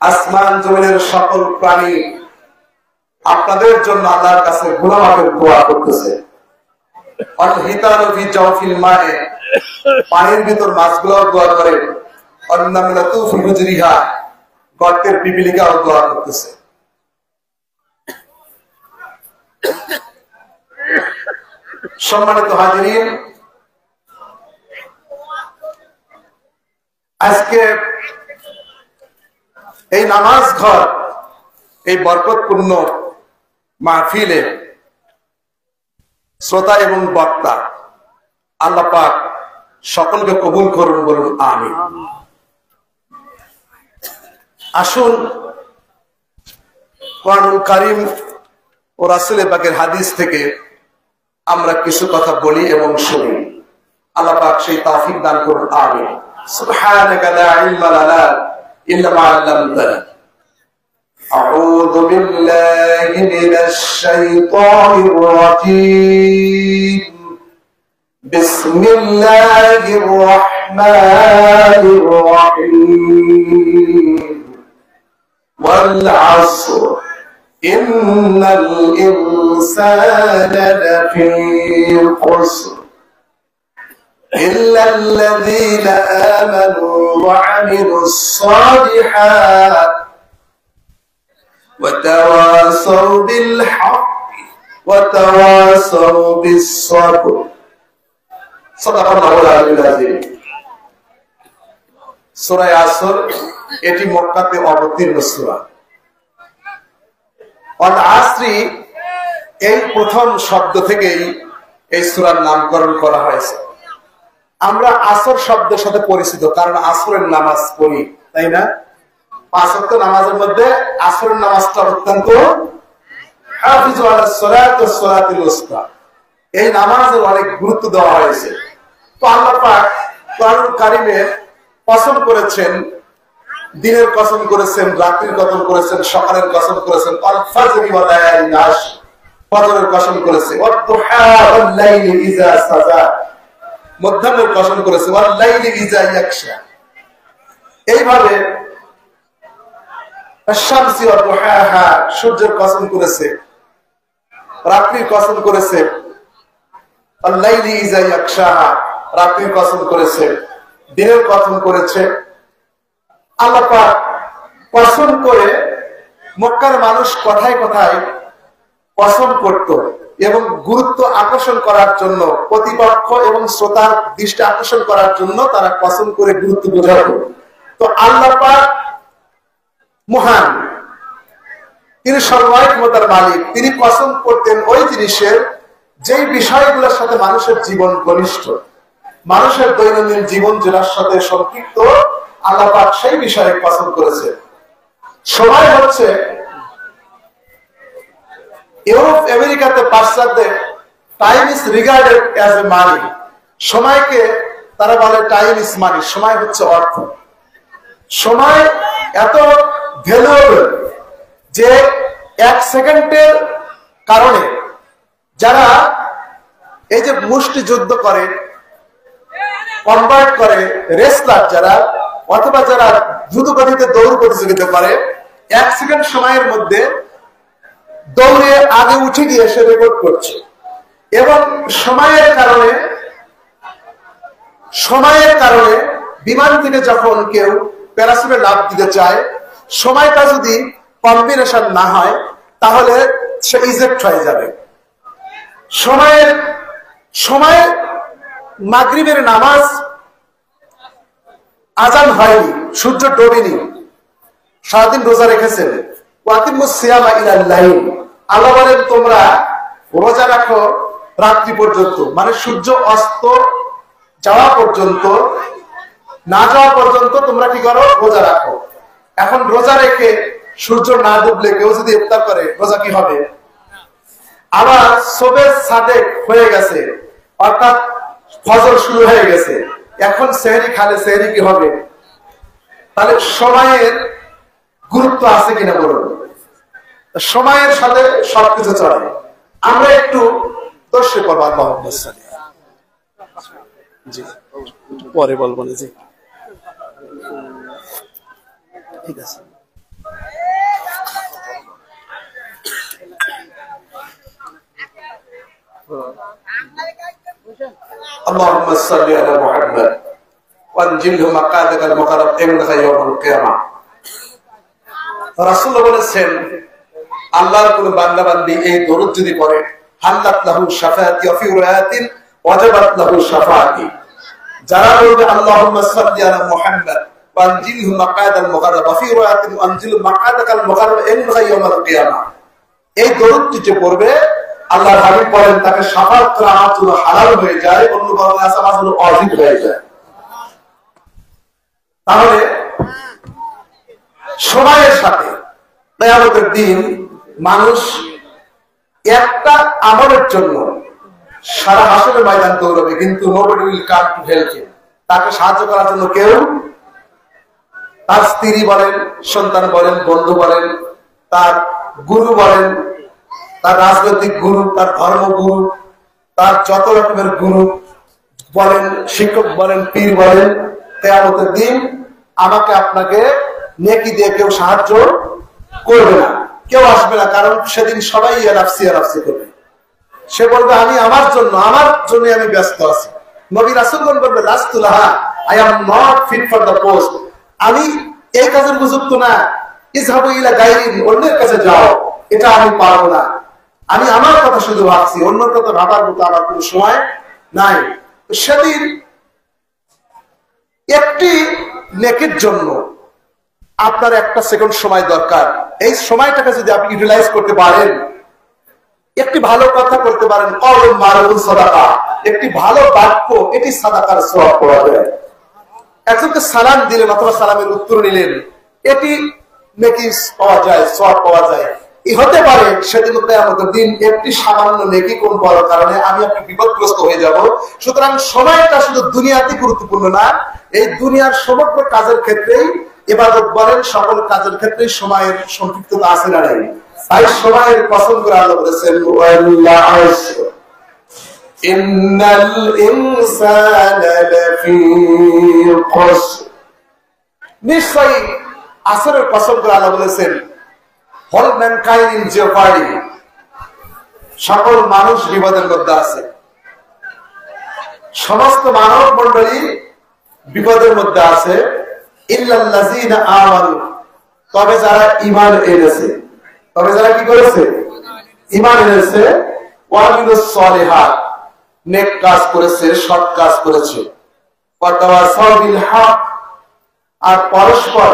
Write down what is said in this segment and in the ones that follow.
আসমান জমিনের সকল প্রাণী আপনাদের জন্য আল্লাহর কাছে গুনাহ মাফের দোয়া করতেছে। পানির ভিতর মাছগুলো দোয়া করে, গর্তের পিপিলিকাও দোয়া করতেছে। সম্মানিত হাজিরিন, আজকে এই নামাজ ঘর, এই বরকতপূর্ণ মাহফিলে শ্রোতা এবং বক্তা আল্লাহ পাক সকলকে কবুল করুন, বলুন আমিন। আসুন কোরআনুল কারীম ও রাসূল পাকের হাদিস থেকে আমরা কিছু কথা বলি এবং শুনি। আল্লাহ পাক সেই তৌফিক দান করুন, আমিন। সুবহানাকা লা ইলমা লানা ইল্লা মা 'আল্লামতানা। আউযু বিল্লাহি মিনাশ শাইতানির রাজীম। বিসমিল্লাহির রাহমানির রাহিম। ওয়াল 'আসর ইন্নাল ইনসানা লাফী খুসর إلا الذين آمنوا وعملوا الصالحات وتواصوا بالحق وتواصوا بالصبر صدق الله العلي العظيم। সূরা আসর এটি মক্কাতে অবতীর্ণ সূরা। আল আসরি এই প্রথম শব্দ থেকেই এই সূরার নামকরণ করা হয়েছে। আমরা আসর শব্দের সাথে পরিচিত, কারণ আসরের নামাজ পড়ি, তাই না? ৫ ওয়াক্ত নামাজের মধ্যে আসরের নামাজটা অত্যন্ত হাফিজু আলাস সালাতি ওয়াস সালাতিল উসতা, এই নামাজের অনেক গুরুত্ব দেওয়া হয়েছে। তো আল্লাহ পাক কোরআনুল কারীমে কসম করেছেন, দিনের কসম করেছেন, রাত্রির কসম করেছেন, সকালের কসম করেছেন, আল ফাজরি ওয়া লায়ালিন আশর, ফজরের কসম করেছে, ওয়াদ দুহা ওয়াল লাইলি ইযা সাজা, মধ্যাহ্নের কসম করেছে, ওয়াল লাইলি ইযা ইয়াকশা। এইভাবে আশ-শামসি ওয়া দুহাহা, সূর্যের কসম করেছে, রাত্রির কসম করেছে, ওয়াল লাইলি ইযা ইয়াকশা, রাত্রির কসম করেছে, দিনের কসম করেছে। আল্লাহ পাক কসম করে মক্কার মানুষ কথায় কথায় কসম করত এবং গুরুত্ব আকর্ষণ করার জন্য, প্রতিপক্ষ এবং শ্রোতার দৃষ্টি আকর্ষণ করার জন্য তারা কসম করে গুরুত্ব বোঝাতো। তো আল্লাহ পাক মহান, তিনি সর্বক্ষমতার মালিক, তিনি কসম করতেন ওই জিনিসের যেই বিষয়গুলোর সাথে মানুষের জীবন ঘনিষ্ঠ, মানুষের দৈনন্দিন জীবন যেটার সাথে সম্পৃক্ত, আল্লাহ পাক সেই বিষয়ে কসম করেছে। সময় হচ্ছে ইউরোপ আমেরিকাতে পাশ্চাত্যে time is regarded as a money, সময়কে তারা বলে টাইম ইজ মানি, সময় হচ্ছে অর্থ। সময় এত ভ্যালুয়েবল যে 1 সেকেন্ডের কারণে যারা এই যে মুষ্টিযুদ্ধ করে, কনভার্ট করে, রেসলার যারা, অথবা যারা দ্রুতগতিতে দৌড় প্রতিযোগিতা করে, 1 সেকেন্ড সময়ের মধ্যে দৌড়ে আগে উঠে গিয়ে সে রেকর্ড করছে। এবং সময়ের কারণে বিমান থেকে যখন কেউ প্যারাসুটে লাফ দিতে চায়, সময়টা যদি কম্বিনেশন না হয় তাহলে সে ইজেক্ট হয়ে যাবে। সময় মাগরিবের নামাজ আজান হয়নি, সূর্য ডোবেনি, সারাদিন রোজা রেখেছেন, ওয়াকিমুস সিয়ামা ইলাল লাইল, আল্লাহ বলেন তোমরা রোজা রাখো রাত্রি পর্যন্ত, মানে সূর্য অস্ত যাওয়া পর্যন্ত, না যাওয়া পর্যন্ত তোমরা কি করো? রোজা রাখো। এখন রোজা রেখে সূর্য না ডুবলে কেউ যদি ইফতার করে, রোজা কি হবে? আবার সবে সাদেক হয়ে গেছে, অর্থাৎ ফজর শুরু হয়ে গেছে, এখন সেহরি খালে, সেহরি কি হবে? তাহলে সময়ের গুরুত্ব আছে কিনা বলুন? সময়ের সাথে সবকিছু চলে। আমরা একটু দর্শে করবো, জি পরে বলবো না। জি ঠিক আছে। اللهم صل على محمد وانجله مقعدك المقرب عندك يوم القيامة। রাসূল বলেছেন আল্লাহর কোন বান্দা বান্দি এই দরুদ যদি পড়ে হাল্লাত লাহু শাফাআতি ওয়া ফি রায়াতিন ওয়াজাবাত লাহু শাফাআতি, যারা বলবে আল্লাহুম্মা সাল্লি আলা মুহাম্মাদ ওয়ানজিলহু মাকাদাল মুকাররাব ওয়া ফি রায়াতিন ওয়ানজিল মাকাদাকাল মুকাররাব ইনদা ইয়াউমিল কিয়ামা, এই দরুদটি যে পড়বে আল্লাহর হাবিব বলেন তাকে শাফাআত করা আমার জন্য হালাল হয়ে যায়, অন্য বর্ণনায় আছে আমার জন্য ওয়াজিব হয়ে যায়। তাহলে সময়ের সাথে কিয়ামতের দিন মানুষ একটা আমলের জন্য সারা হাসরের ময়দান দৌড়াবে, কিন্তু nobody will come to help him, তাকে সাহায্য করার জন্য কেউ, তার স্ত্রী বলেন, সন্তান বলেন, বন্ধু বলেন, তার গুরু বলেন, তার রাজনৈতিক গুরু, তার ধর্মগুরু, তার যত রকমের গুরু বলেন, শিক্ষক বলেন, পীর বলেন, কিয়ামতের দিন আমাকে আপনাকে নেকি দিয়ে কেউ সাহায্য করবে না, কেউ আসবে না, কারণ সেদিন সবাই ইয়ানাফসি ইয়ানাফসি করবে। সে বলবে আমি আমার জন্য আমি ব্যস্ত আছি। নবী রাসূলগণ বলবে লাস্তুলাহা, I am not fit for the post, আমি এই কাজের উপযুক্ত না, ইযহাবু ইলা গায়রিন, অন্যের কাছে যাও, এটা আমি পারবো না, আমি আমার কথা শুধু ভাবছি, অন্যের কথা ভাবার মতো আমার কোনো সময় নাই। সেদিন একটি নেকির জন্য আপনার একটা সেকেন্ড সময় দরকার, এই সময়টাকে যদি আপনি ইউটিলাইজ করতে পারেন, একটি ভালো কথা করতে পারেন, কওলুন মারুফুন সাদাকা, একটি ভালো বাক্য, এটি সাদাকার সওয়াব পাওয়া যায়। একজনকে সালাম দিলেন অথবা সালামের উত্তর নিলেন, এটি নেকি পাওয়া যায়, সওয়াব পাওয়া যায়। হতে পারে সেদিন কিয়ামতের দিন একটি সামান্য নেকি কোন বড় কারণে আমি আপনি বিপদগ্রস্ত হয়ে যাব। সুতরাং সময়টা শুধু দুনিয়াতে গুরুত্বপূর্ণ না, এই দুনিয়ার সমগ্র কাজের ক্ষেত্রেই, ইবাদত বলেন সকল কাজের ক্ষেত্রেই সময়ের সম্পৃক্ততা আছে না নাই? তাই সময়ের কসম করে আল্লাহ বলেছেন ওয়াল্লাহ আসর ইন্নাল ইনসানা লাফি খুসর, নিশ্চয়ই আসরের কসম করে আল্লাহ বলেছেন all mankind in jeopardy, সকল মানুষ বিপদের মধ্যে আছে, সমস্ত মানব মণ্ডলী বিপদের মধ্যে আছে, ইল্লাল্লাযীনা আমানু, তবে যারা ঈমান এনেছে, তবে যারা কি করেছে? ঈমান এনেছে, ওয়া আমিলুস সলিহাত, নেক কাজ করেছে, সৎ কাজ করেছে, ওয়া তাওয়াসাউ বিল হক, আর পরস্পর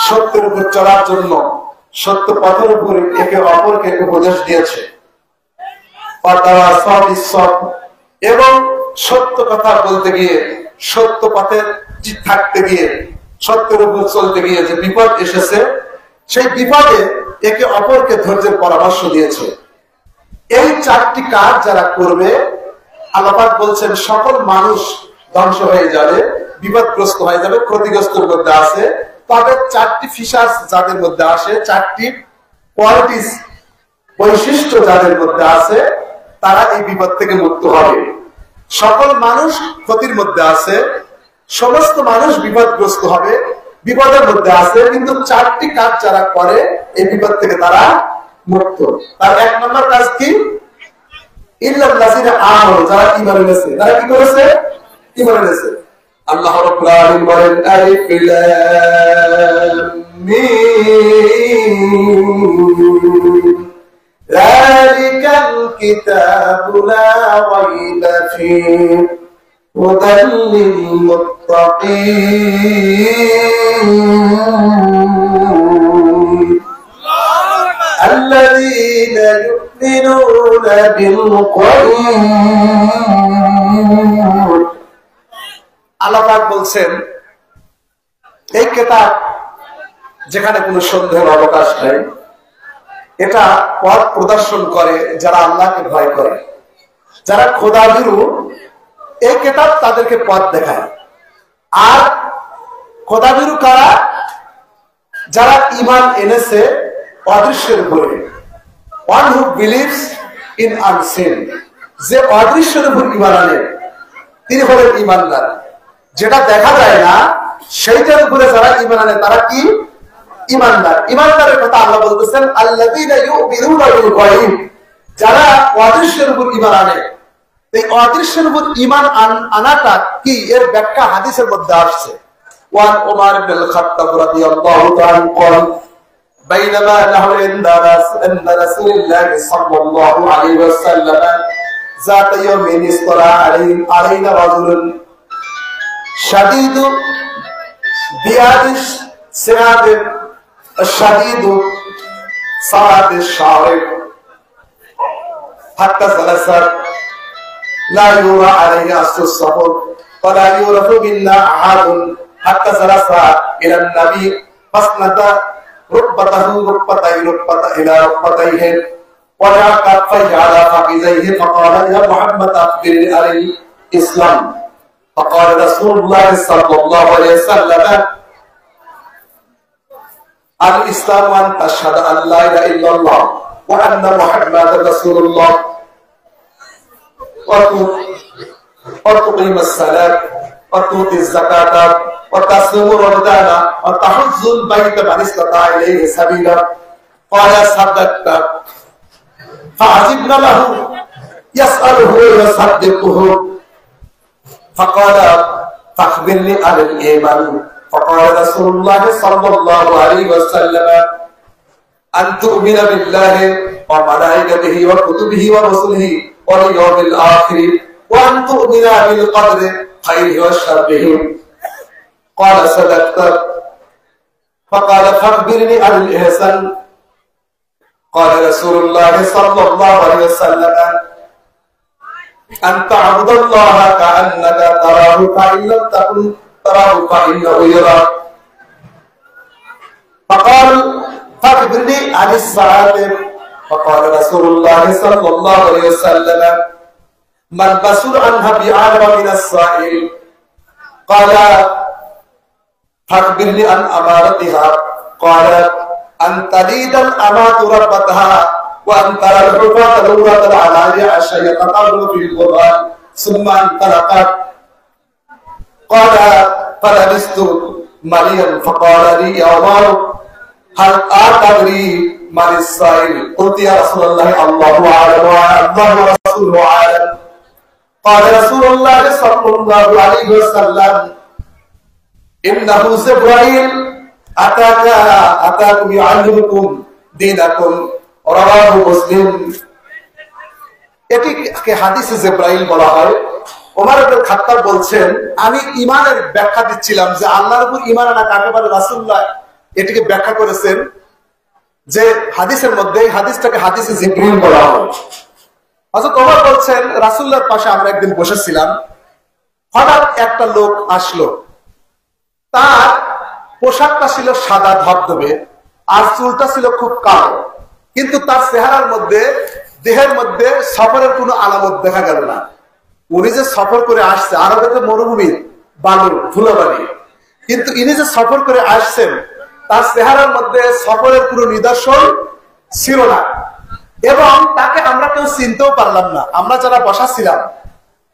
সত্যের উপর চলার জন্য সত্য পথের উপরে একে অপরকে উপদেশ দিয়েছে, এবং সত্য কথা বলতে গিয়ে, সত্য পথে থাকতে গিয়ে, সত্যের উপর চলতে গিয়ে যে বিপদ এসেছে, সেই বিপদে একে অপরকে ধৈর্যের পরামর্শ দিয়েছে। এই চারটি কাজ যারা করবে, আল্লাহ পাক বলছেন সকল মানুষ ধ্বংস হয়ে যাবে, বিপদগ্রস্ত হয়ে যাবে, ক্ষতিগ্রস্তের মধ্যে আছে। তবে চারটি ফিচার্স যাদের মধ্যে আসে, চারটি কোয়ালিটিস, বৈশিষ্ট্য যাদের মধ্যে আছে, তারা এই বিপদ থেকে মুক্ত হবে। সকল মানুষ ক্ষতির মধ্যে আছে, সমস্ত মানুষ বিপদগ্রস্ত হবে, বিপদের মধ্যে আছে, কিন্তু চারটি কাজ যারা করে এই বিপদ থেকে তারা মুক্ত। তার এক নম্বর কাজ কি? ইল্লাল্লাযীনা আমানু, যারা ঈমান এনেছে। তারা কি করেছে? ঈমান এনেছে। আল্লাহ রাব্বুল আলামিন বলেন আলিফ লাম মিম যালিকাল কিতাবু লা রাইবা ফীহি হুদাল লিল মুত্তাকিন আল্লাযীনা ইউমিনুনা বিল গায়ব। আল্লাহ পাক বলছেন এই কিতাব, যেখানে কোনো সন্দেহের অবকাশ নেই, এটা পথ প্রদর্শন করে যারা আল্লাহকে ভয় করে, যারা খোদাভীরু, এই কিতাব তাদেরকে পথ দেখায়। আর খোদাভীরু কারা? যারা ঈমান এনেছে অদৃশ্যের উপরে, one who believes in unseen, যে অদৃশ্যের উপর ঈমান আনে, তিনি হলেন ঈমানদার। যেটা দেখা যায় না সেইটার উপরে যারা ঈমান আনে তারা কি ঈমানদার। ঈমানদারের কথা আল্লাহ বলতেছেন আল্লাযীনা ইউমিনুনা বিল গায়ব, যারা অদৃশ্যের উপর ঈমান আনে। এই অদৃশ্যের উপর ঈমান আনাটা কি, এর ব্যাখ্যা হাদিসের মধ্যে আসছে। ওয়ান ওমর ইবনে খাত্তাব রাদিয়াল্লাহু তাআলা قال بينما نحن عند رسول الله صلى الله عليه وسلم ذات يوم اصطلع علينا رجل شديد بياض الثياب الشديد سواد الشعر حتى جلس لا يرى عليه اثر السفر ولا يعرف منا احد حتى جلس الى النبي فاسند ركبته الى ركبتيه وجعل كفيه على فخذيه فقال يا محمد اخبرني عن الاسلام فقال رسول الله صلى الله عليه وسلم الاسلام ان تشهد ان لا اله الا الله وان محمدا رسول الله وتقيم الصلاه وتؤتي الزكاه وتصوم رمضان وتحج البيت من استطاع اليه سبيلا قال صدقت فعجبنا له يساله ويصدقه فقال فاخبرني عن الايمان فقال رسول الله صلى الله عليه وسلم ان تؤمن بالله وملائكته وكتبه ورسله واليوم الاخر وان تؤمن بالقدر خيره وشره قال صدقت فقال فاخبرني عن الاحسان قال رسول الله صلى الله عليه وسلم أن تعبد الله كأنك تراه فإن لم تكن تراه فإنه يراك فقال فاخبرني عن الساعة فقال رسول الله صلى الله عليه وسلم من بصر عنها بعلم من السائل قال فاخبرني عن أمارتها قال أن تلد الأمات ربتها وأن ترى الحفاة العراة العالية يتطاولون في القرآن ثم انطلقت قال فلبثت مليا فقال لي يا عمر هل أتدري من السائل قلت يا رسول الله الله أعلم الله ورسوله أعلم قال رسول الله صلى الله عليه وسلم إنه جبرائيل أتاكم يعلمكم دينكم রাওয়াহু মুসলিম। এটিকে হাদিসে জিবরাইল বলা হয়। ওমর ইবনে খাত্তাব বলছেন, আমি ঈমানের ব্যাখ্যা দিচ্ছিলাম যে আল্লাহর উপর ঈমান আনা কাকে বলে। রাসূলুল্লাহ এটিকে ব্যাখ্যা করেছেন যে হাদিসের মধ্যে হাদিসটাকে হাদিসে জিবরাইল বলা হয়। হযরত ওমর বলছেন, রাসূলুল্লাহর পাশে আমরা একদিন বসেছিলাম, হঠাৎ একটা লোক আসলো। তার পোশাকটা ছিল সাদা ধবধবে আর চুলটা ছিল খুব কালো, কিন্তু তার চেহারার মধ্যে দেহের মধ্যে সফরের কোনো আলামত দেখা গেল না। উনি যে সফর করে আসছে, আরবে তো মরুভূমি, বালু, ধুলোবালি, কিন্তু ইনি যে সফর করে আসছেন তার চেহারার মধ্যে সফরের কোনো নিদর্শন ছিল না, এবং তাকে আমরা কেউ চিনতেও পারলাম না। আমরা যারা বসা ছিলাম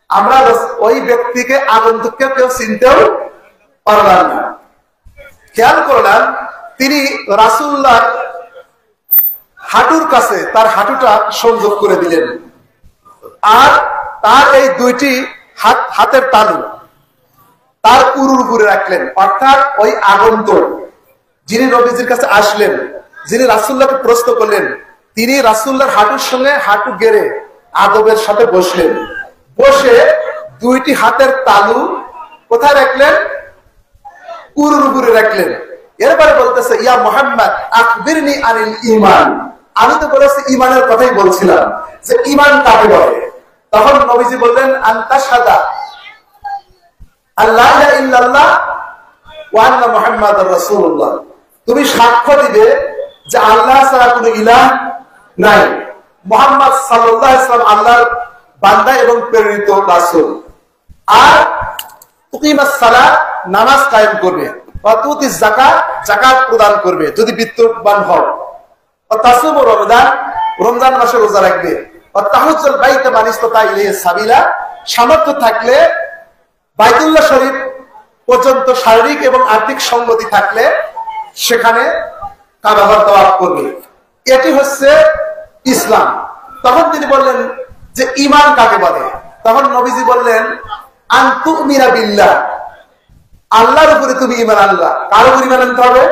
আমরা ওই ব্যক্তিকে আগন্তুককে কেউ চিনতেও পারলাম না। খেয়াল করলাম তিনি রাসূলুল্লাহ হাঁটুর কাছে তার হাঁটুটা সংযোগ করে দিলেন, আর তার এই দুইটি হাতের তালু তার উরুর উপরে রাখলেন। অর্থাৎ ওই আগন্তুক যিনি নবীজির কাছে আসলেন, যিনি রাসূলুল্লাহকে প্রশ্ন করলেন, তিনি রাসূলুল্লাহর হাঁটুর সঙ্গে হাঁটু গেড়ে আদবের সাথে বসলেন। বসে দুইটি হাতের তালু কোথায় রাখলেন? উরুর উপরে রাখলেন। এরপরে বলতেছে, ইয়া মুহাম্মদ আখবিরনি আনিল ঈমান। আমি তো বলেছি ঈমানের কথাই বলছিলাম যে ঈমান কাকে বলে। তখন নবীজি বললেন, আনতা শাহাদা আল্লা ইলাহা ইল্লাল্লাহ ওয়া আন্না মুহাম্মাদুর রাসূলুল্লাহ। তুমি সাক্ষ্য দিবে যে আল্লাহ ছাড়া কোনো ইলাহ নাই, মুহাম্মদ সাল্লাল্লাহু আলাইহি ওয়াসাল্লাম আল্লাহর বান্দা এবং প্রেরিত রাসূল। আর তুকিমাস সালাত, নামাজ কায়েম করবে, ওয়া তুতিজ যাকাত, যাকাত প্রদান করবে যদি বিত্তবান হও, ওয়া তাসুমু রমাদান, রমজান মাসে রোজা রাখবে, ওয়া তাহুজ্জুল বাইতা মান ইসতাতা ইলাইহি সাবিলা, সামর্থ্য থাকলে বাইতুল্লাহ শরীফ পর্যন্ত শারীরিক এবং আর্থিক সংগতি থাকলে সেখানে কাবা ঘর তাওয়াফ করবে। এটি হচ্ছে ইসলাম। তখন তিনি বললেন যে ঈমান কাকে বলে? তখন নবীজি বললেন আন তুমিনা বিল্লাহ, আল্লাহর উপরে তুমি ঈমান আনলা। কার উপর ঈমান আনতে হবে?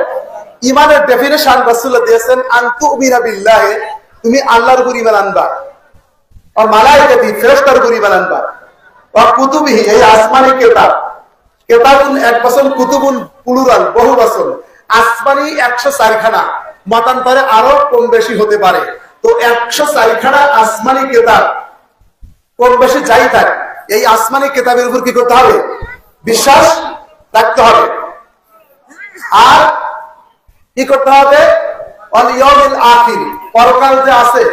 ঈমানের ডেফিনেশন রাসূলুল্লাহ দিয়েছেন আন তুমিনা বিল্লাহ, তুমি আল্লাহর উপর ঈমান আনবা, আর মালায়েকাতি ফেরেশতার উপর ঈমান আনবা, আর কুতুবিহি এই আসমানি কিতাব, কিতাবুন এক বচন, কুতুবুন প্লুরাল বহু বচন, আসমানি 104 খানা, মতান্তরে আরো কম বেশি হতে পারে। তো 104 খানা আসমানি কিতাব কম বেশি যাই থাক, এই আসমানি কিতাবের উপর কি করতে হবে? বিশ্বাস রাখতে হবে। আর কি করতে হবে? ওয়াল ইয়াউমিল আখির, পরকাল যে আছে,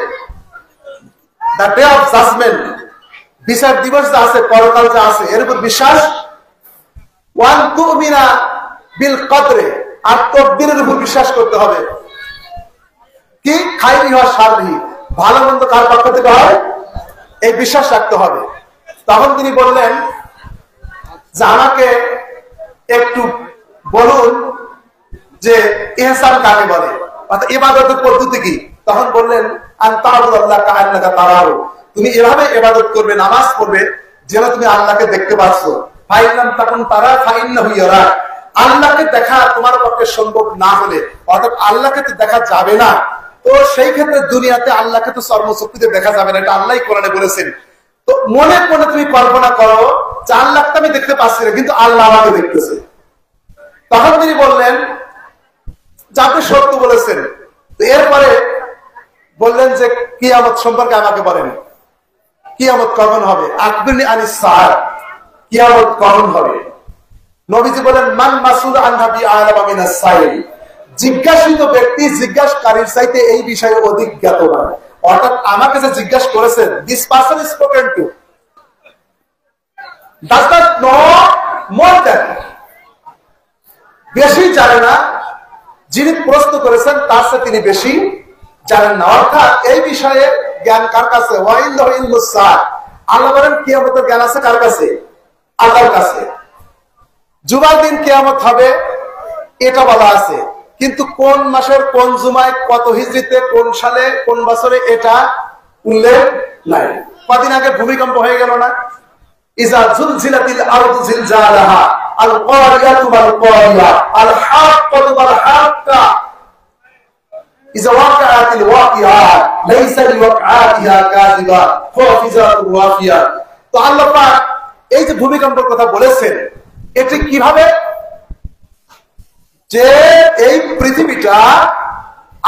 দ্য ডে অফ জাজমেন্ট, বিচার দিবস যে আছে, পরকাল যে আছে, এর উপর বিশ্বাস। ওয়ান তুমিনা বিল কদরে, আর তকদিরের উপর বিশ্বাস করতে হবে। কি খাইরি ওয়া শাররি, ভালো মন্দ কার পক্ষ থেকে হয়, এই বিশ্বাস রাখতে হবে। তখন তিনি বললেন যে আমাকে একটু বলুন যে ইহসান কাকে বলে, অর্থাৎ ইবাদতের পদ্ধতি কি? তখন বললেন আন তা'বুদাল্লাহ কাআন্নাকা তারাহু, তুমি এভাবে ইবাদত করবে, নামাজ পড়বে যেন তুমি আল্লাহকে দেখতে পাচ্ছ। ফাইন তাকুন তারা ফাইন্নাহু ইয়ারা, আল্লাহকে দেখা তোমার পক্ষে সম্ভব না হলে, অর্থাৎ আল্লাহকে তো দেখা যাবে না, তো সেই ক্ষেত্রে দুনিয়াতে আল্লাহকে তো চর্মচক্ষুতে দেখা যাবে না, এটা আল্লাহই কোরআনে বলেছেন। তো মনে মনে তুমি কল্পনা করো যে আল্লাহকে আমি দেখতে পাচ্ছি না, কিন্তু আল্লাহ আমাকে দেখতেছে। তখন তিনি বললেন যে আপনি সত্য বলেছেন। তো এরপরে বললেন যে কিয়ামত সম্পর্কে আমাকে বলেন, কিয়ামত কখন হবে? আকবিরনি আনিস সাআহ, কিয়ামত কখন হবে? নবীজি বলেন মান মাসউল আনহা বিআলামা মিনাস সাইল, জিজ্ঞাসিত ব্যক্তি জিজ্ঞাসকারীর চাইতে এই বিষয়ে অধিক জ্ঞাতবান। অর্থাৎ আমাকে যে জিজ্ঞাসা করেছেন, this person is spoken to does not know more than, বেশি জানে না, যিনি প্রশ্ন করেছেন তার চেয়ে তিনি বেশি জানেন না। অর্থাৎ এই বিষয়ে জ্ঞান কার কাছে? ওয়াইল্লাহু ইলমুস সাআহ, আল্লাহ বলেন কিয়ামতের জ্ঞান আছে কার কাছে? আল্লাহর কাছে। জুমার দিন কিয়ামত হবে এটা বলা আছে, কিন্তু কোন মাসের কোন জুমায়, কত হিজরিতে, কোন সালে, কোন বছরে, এটা উল্লেখ নাই। কদিন আগে ভূমিকম্প হয়ে গেল না? ইজা জুলজিলাতিল আরদু জিলজালাহা আল কারিয়াতু ওয়াল কারিয়া আল হাক্কাতু ওয়াল হাক্কা ইজা ওয়াকাআতিল ওয়াকিআ লাইসা লিওয়াকআতিহা কাযিবা খাফিজাতুর ওয়াফিয়া। তো আল্লাহ পাক এই যে ভূমিকম্পের কথা বলেছেন, এটি কিভাবে? যে এই পৃথিবীটা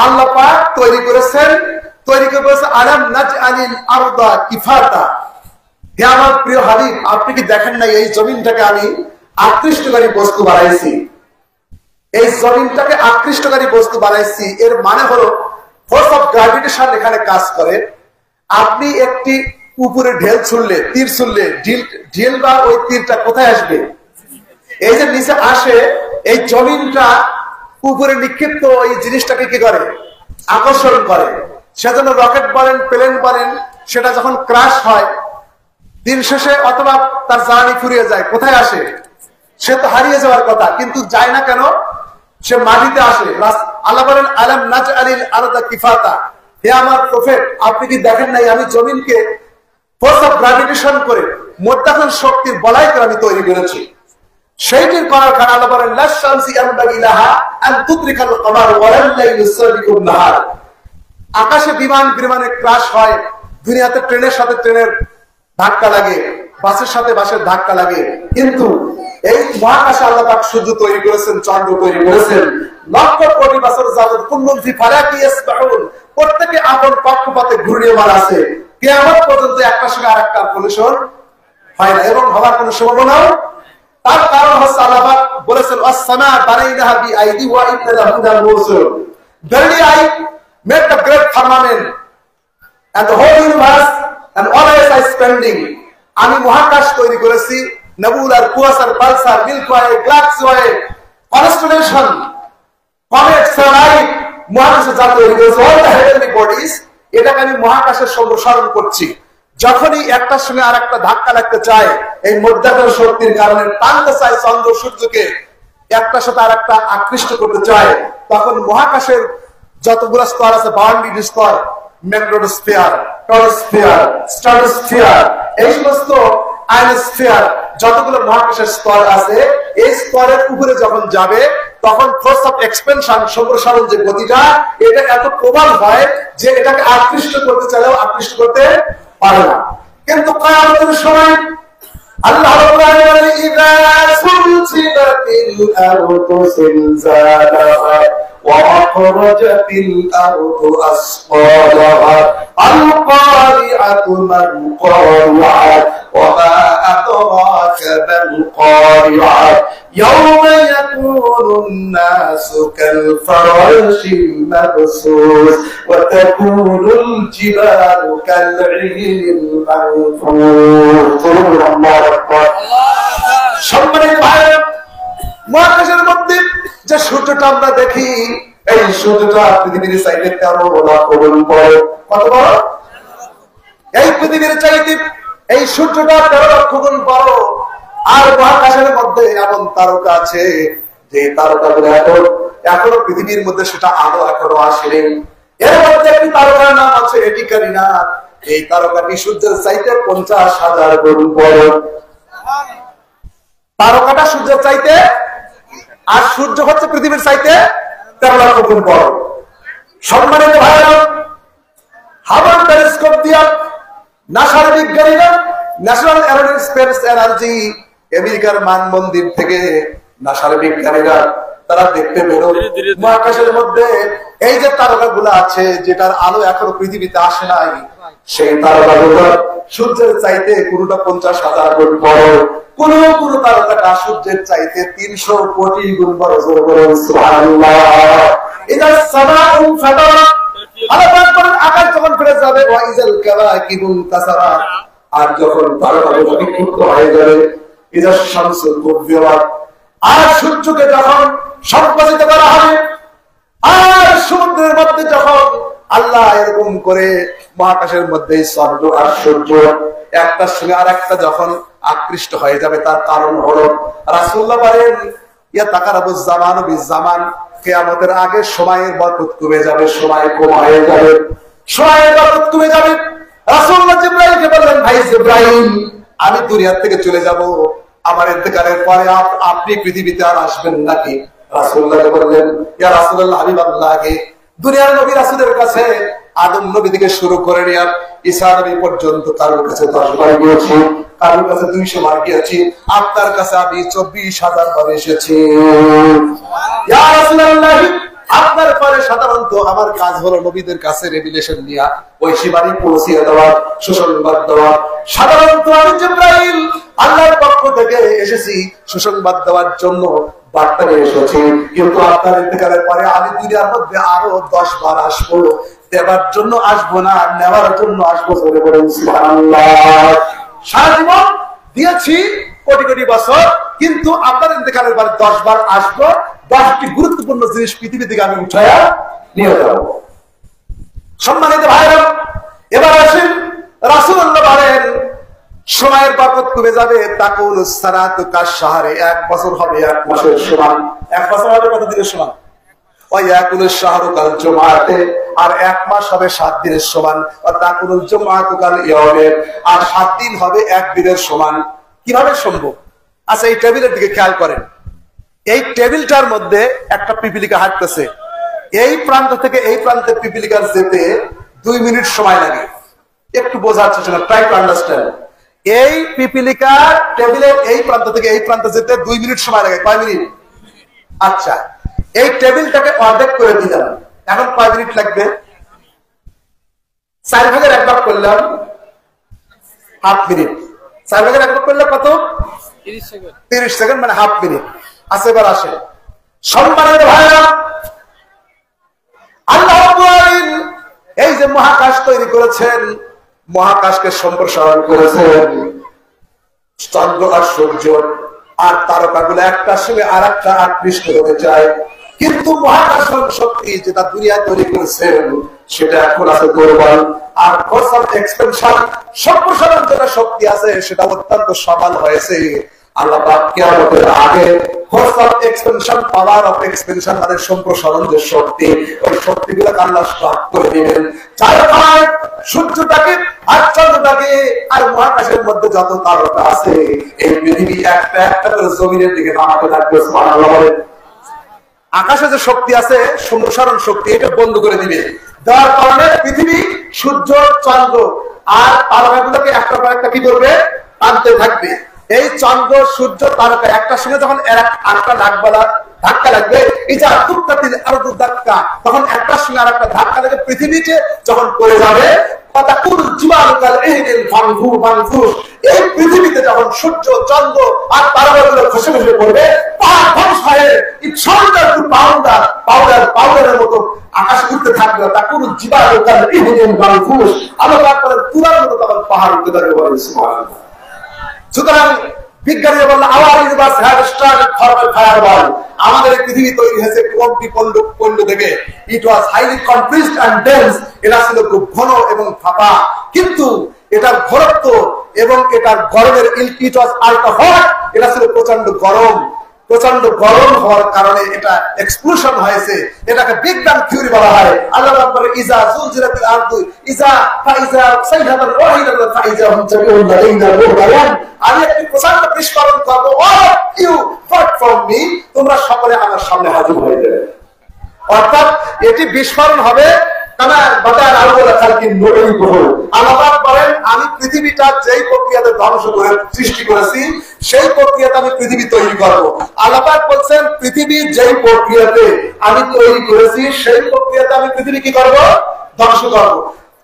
আল্লাহ পাক তৈরি করেছেন, তৈরি করে বলেছে আলাম নাজআলিল আরদা কিফাতা। হে আমার প্রিয় হাবিব, আপনি কি দেখেন না এই জমিনটাকে আমি আকৃষ্টকারী বস্তু বানাইছি? এই জমিনটাকে আকৃষ্টকারী বস্তু বানাইছি, এর মানে হলো ফোর্স অফ গ্র্যাভিটেশন এখানে কাজ করে। আপনি একটি উপরে ঢেল ছুড়লে, তীর ছুড়লে, ঢেল বা ওই তীরটা কোথায় আসবে? এই যে নিচে আসে, এই জমিনটা উপরে নিক্ষিপ্ত এই জিনিসটাকে কি করে? আকর্ষণ করে। সেজন্য রকেট বলেন, প্লেন বলেন, সেটা যখন ক্রাশ হয় দিন শেষে অথবা তার জার্নি ফুরিয়ে যায়, কোথায় আসে? সে তো হারিয়ে যাওয়ার কথা, কিন্তু যায় না কেন? সে মাটিতে আসে। আল্লাহ বলেন আলাম নাজআলিল আরদা কিফাতা, হে আমার প্রফেট, আপনি কি দেখেন নাই আমি জমিনকে ফোর্স অফ গ্র্যাভিটেশন করে, মধ্যাকর্ষণ শক্তির বলয় করে আমি তৈরি করেছি। সেইটির করার কারণে আল্লাহ বলেন লা শামসি ইয়ানবাগি লাহা আন তুদরিকাল কমার ওয়ালাল লাইলু সাবিকুন নাহার। আকাশে বিমানে ক্রাশ হয়, দুনিয়াতে ট্রেনের সাথে ট্রেনের ধাক্কা লাগে, বাসের সাথে বাসের ধাক্কা লাগে, কিন্তু এই মহাকাশে আল্লাহ পাক সূর্য তৈরি করেছেন, চন্দ্র তৈরি করেছেন, লক্ষ কোটি বছর যাবত কুল্লুন ফি ফালাকি ইয়াসবাহুন, প্রত্যেকে আপন কক্ষপথে ঘূর্ণিয়মান আছে। কিয়ামত পর্যন্ত একটার সঙ্গে আরেকটার কলিশন হয় না, এবং হওয়ার কোনো সম্ভাবনাও। তার কারণ হচ্ছে আল্লাহ পাক বলেছেন ওয়াস-সামা বানাইনাহা বিআইদি ওয়া ইন্না লাহু লামুসির, verily I made the great firmament and the whole universe and always I spending, আমি মহাকাশ তৈরি করেছি, নেবুলার, কুয়াশার, Pulsar, Milky Way, Galaxy, constellation, comet, satellite, মহাকাশে যা তৈরি করেছে, all the heavenly bodies, এটাকে আমি মহাকাশের সম্প্রসারণ করছি। যখনই একটার সঙ্গে আর একটা ধাক্কা লাগতে চায়, এই মধ্যাকর্ষণ শক্তির কারণে টানতে চায় চন্দ্র সূর্যকে, একটার সাথে আর একটা আকৃষ্ট করতে চায়, তখন মহাকাশের যতগুলো স্তর আছে, বাউন্ডারি স্তর, ম্যাগনেটোস্ফিয়ার, টরোস্ফিয়ার, স্ট্রাটোস্ফিয়ার, এই সমস্ত আয়নোস্ফিয়ার, যতগুলো মহাকাশের স্তর আছে, এই স্তরের উপরে যখন যাবে তখন ফোর্স অফ এক্সপেনশন, সম্প্রসারণ যে গতিটা, এটা এত প্রবল হয় যে এটাকে আকৃষ্ট করতে চাইলেও আকৃষ্ট করতে পারে না। কিন্তু কিয়ামতের সময় আল্লাহ রাব্বুল আলামিন ইযা সুলজিলাতিল আরদু জিলজালাহা ওয়া আখরাজাতিল আরদু আসফালাহা আল কারিআতু মান কারিআ ওয়া মা আদরাকা মাল কারিআ ইয়াওমা ইয়াকুনুন নাসু কাল ফারাশিল মাবসুস ওয়া তাকুনুল জিবালু কাল ইহিল মানফুস। সম্মানিত ভাইরা, মহাকাশের মধ্যে যে সূর্যটা আমরা দেখি, এই সূর্যটা পৃথিবীর চাইতে 13 লক্ষ গুণ বড়। কত বড়? এই পৃথিবীর চাইতে এই সূর্যটা 13 লক্ষ গুণ বড়। আর মহাকাশের মধ্যে এমন তারকা আছে যে তারকাগুলো এখনো পৃথিবীর মধ্যে সেটা আলো এখনো আসেনি। এর মধ্যে একটি তারকার নাম আছে এটিকারিনা। এই তারকাটি সূর্যের চাইতে 50,000 গুণ বড়। তারকাটা সূর্যের চাইতে, আর সূর্য হচ্ছে পৃথিবীর চাইতে 13 লক্ষ গুণ বড়। সম্মানিত ভাইরা, হাবল টেলিস্কোপ দিয়া নাসার বিজ্ঞানীরা, ন্যাশনাল এরোস্পেস এনার্জি, আমেরিকার মান মন্দির থেকে নাসার বিজ্ঞানীরা তারা দেখতে পেল মহাকাশের মধ্যে এই যে তারকাগুলো আছে, যেটার আলো এখনো পৃথিবীতে আসে নাই, সেই তারকাগুলো সূর্যের চাইতে কোনটা 50,000 গুণ বড়, কোন কোন তারকাটা সূর্যের চাইতে 300 কোটি গুণ বড়। সুবহানাল্লাহ। ইদা সামাউ ফাতারাত, আল্লাহ পাক বলেন আকাশ যখন ফেটে যাবে, ওয়া ইজাল কাওয়াকিবুন তাসারাত, আর যখন তারকাগুলো বিক্ষিপ্ত হয়ে যাবে, ইদা শামসু কুবিরাত, আর সূর্যকে যখন সংকুচিত করা হবে, আর সমুদ্রের মধ্যে যখন আল্লাহ এরকম করে মহাকাশের মধ্যে চন্দ্র আর সূর্য একটার সঙ্গে আর একটা যখন আকৃষ্ট হয়ে যাবে, তার কারণ হলো রাসূলুল্লাহ বলেন ইয়া তাকারাবুজ জামানু বিজামান, কিয়ামতের আগে সময়ের বরকত কমে যাবে, সময় কম হয়ে যাবে, সময়ের বরকত কমে যাবে। রাসূলুল্লাহ জিবরাইলকে বললেন, ভাই জিবরাইল, আমি দুনিয়া থেকে চলে যাব, আমার ইন্তেকালের পরে আপনি পৃথিবীতে আর আসবেন নাকি? রাসূলুল্লাহ বললেন, ইয়া রাসূলুল্লাহ, হাবিবাল্লাহকে দুনিয়ার নবী রাসূলের কাছে আদম নবী থেকে শুরু করে নিয়ে ঈসা নবী পর্যন্ত কারোর কাছে 10 বার গিয়েছি, কারোর কাছে 200 বার গিয়েছি, আপনার কাছে আমি 24,000 বার এসেছি। ইয়া রাসূলুল্লাহ, আপনার পরে সাধারণত আমার কাজ হলো নবীদের কাছে রেভিলেশন নিয়া ওই শিবানী পৌঁছিয়ে দেওয়া, সুসংবাদ দেওয়া। সাধারণত আমি জিবরাইল আল্লাহর পক্ষ থেকে এসেছি সুসংবাদ দেওয়ার জন্য, বার্তা নিয়ে এসেছি, কিন্তু আপনার ইন্তেকালের পরে আমি দুনিয়ার মধ্যে আরো 10 বার আসবো, দেবার জন্য আসবো না, নেওয়ার জন্য আসবো। বলেন সুবহানাল্লাহ। সারা জীবন দিয়েছি কোটি কোটি বছর, কিন্তু আপনার ইন্তেকালের পরে 10 বার আসবো, 10টি গুরুত্বপূর্ণ জিনিস পৃথিবী থেকে আমি উঠায়া নিয়ে যাব। সম্মানিত ভাইরা, এবার আসেন, রাসূলুল্লাহ বলেন সময়ের বরকত কমে যাবে, তাকুলুস সানাতু কাশহারে, 1 বছর হবে 1 মাসের সমান। 1 বছর হবে কত দিনের সমান? ওয়া ইয়াকুলুশ শাহরু কাল জুমআতে, আর 1 মাস হবে 7 দিনের সমান। ওয়া তাকুলুল জুমআতু কাল ইয়াওমে, আর 7 দিন হবে 1 দিনের সমান। কিভাবে সম্ভব? আচ্ছা, এই টেবিলের দিকে খেয়াল করেন। এই টেবিলটার মধ্যে একটা পিপিলিকা হাঁটতেছে, এই প্রান্ত থেকে এই প্রান্তে পিপিলিকার যেতে 2 মিনিট সময় লাগে। একটু বোঝার চেষ্টা করুন, ট্রাই টু আন্ডারস্ট্যান্ড। এই পিপিলিকা টেবিলের এই প্রান্ত থেকে এই প্রান্তে যেতে 2 মিনিট সময় লাগে। কয় মিনিট? আচ্ছা, এই টেবিলটাকে অর্ধেক করে দিলাম, এখন কয় মিনিট লাগবে? 4 ভাগের 1 ভাগ করলাম, হাফ মিনিট। 4 ভাগের 1 ভাগ করলে কত? 30 সেকেন্ড, মানে হাফ মিনিট। আচ্ছা, এবার আসে সম্মানিত ভাইরা, আল্লাহ রাব্বুল আলামিন এই যে মহাকাশ তৈরি করেছেন, মহাকাশকে সম্প্রসারণ করেছেন, চন্দ্র আর সূর্য আর তারকাগুলো একটার সঙ্গে আর একটা আকৃষ্ট হতে চায়, কিন্তু মহাকর্ষণ শক্তি যেটা দুনিয়া তৈরি করেছেন সেটা এখন আছে দুর্বল। আর ফোর্স অফ এক্সপেনশন সম্প্রসারণ যেটা শক্তি আছে সেটা অত্যন্ত সবল হয়েছে। আল্লাহ পাক কিয়ামতের আগে force of expansion, power of expansion মানে সম্প্রসারণ যে শক্তি, ওই শক্তিগুলোকে আল্লাহ স্টপ করে দিবেন। যার ফলে সূর্যটাকে আর চন্দ্রটাকে আর মহাকাশের মধ্যে যত তারকা আছে এই পৃথিবী একটা একটা করে জমিনের দিকে নামাতে থাকবে। সুবহানাল্লাহ বলেন। আকাশে যে শক্তি আছে সম্প্রসারণ শক্তি, এটা বন্ধ করে দিবে। দেওয়ার কারণে পৃথিবী, সূর্য, চন্দ্র আর তারকাগুলোকে একটা পর একটা কি করবে, টানতে থাকবে। এই চন্দ্র, সূর্য, তারকা একটার সঙ্গে যখন আরেকটা ধাক্কা লাগবে, এই যে আরো ধাক্কা, তখন একটার সঙ্গে আর একটা ধাক্কা লেগে পৃথিবীতে যখন পড়ে যাবে, এই পৃথিবীতে যখন সূর্য, চন্দ্র আর তারকাগুলো খসে খসে পড়বে, পাউডারের মতো আকাশ উঠতে থাকবে। তা কোন জীবাণুকাল তুলার মতো তখন পাহাড় উঠতে থাকবে। সুতরাং বিজ্ঞানীরা বলল our universe have started from a fireball. আমাদের এই পৃথিবী তৈরি হয়েছে একটি পণ্ড থেকে। It was highly confused and dense. এটা ছিল খুব ঘন এবং ফাঁপা, কিন্তু এটার ঘনত্ব এবং এটার গরমের ইট ওয়াজ আল্ট্রা হট। এটা ছিল প্রচন্ড গরম। প্রচন্ড গরম হওয়ার কারণে এটা এক্সপ্লোশন হয়েছে। এটাকে বিগ ব্যাং থিওরি বলা হয়। আল্লাহ আকবার। ইজা জুলজিলাতিল আরদু ইজা ফাইজা সাইহাতান ওয়াহিদাতান ফাইজা হুম জামিউন লাদাইনা মুহদারান। আমি একটি প্রচন্ড বিস্ফোরণ করব, অল ইউ ফাট ফ্রম মি, তোমরা সকলে আমার সামনে হাজির হয়ে যাবে। অর্থাৎ এটি বিস্ফোরণ হবে। আমি পৃথিবীটা যেই প্রক্রিয়াতে ধ্বংস করে সৃষ্টি করেছি সেই প্রক্রিয়াতে আমি পৃথিবী তৈরি করবো। আল্লাহ পাক বলছেন পৃথিবী যেই প্রক্রিয়াতে আমি তৈরি করেছি সেই প্রক্রিয়াতে আমি পৃথিবী কি করব, ধ্বংস করবো।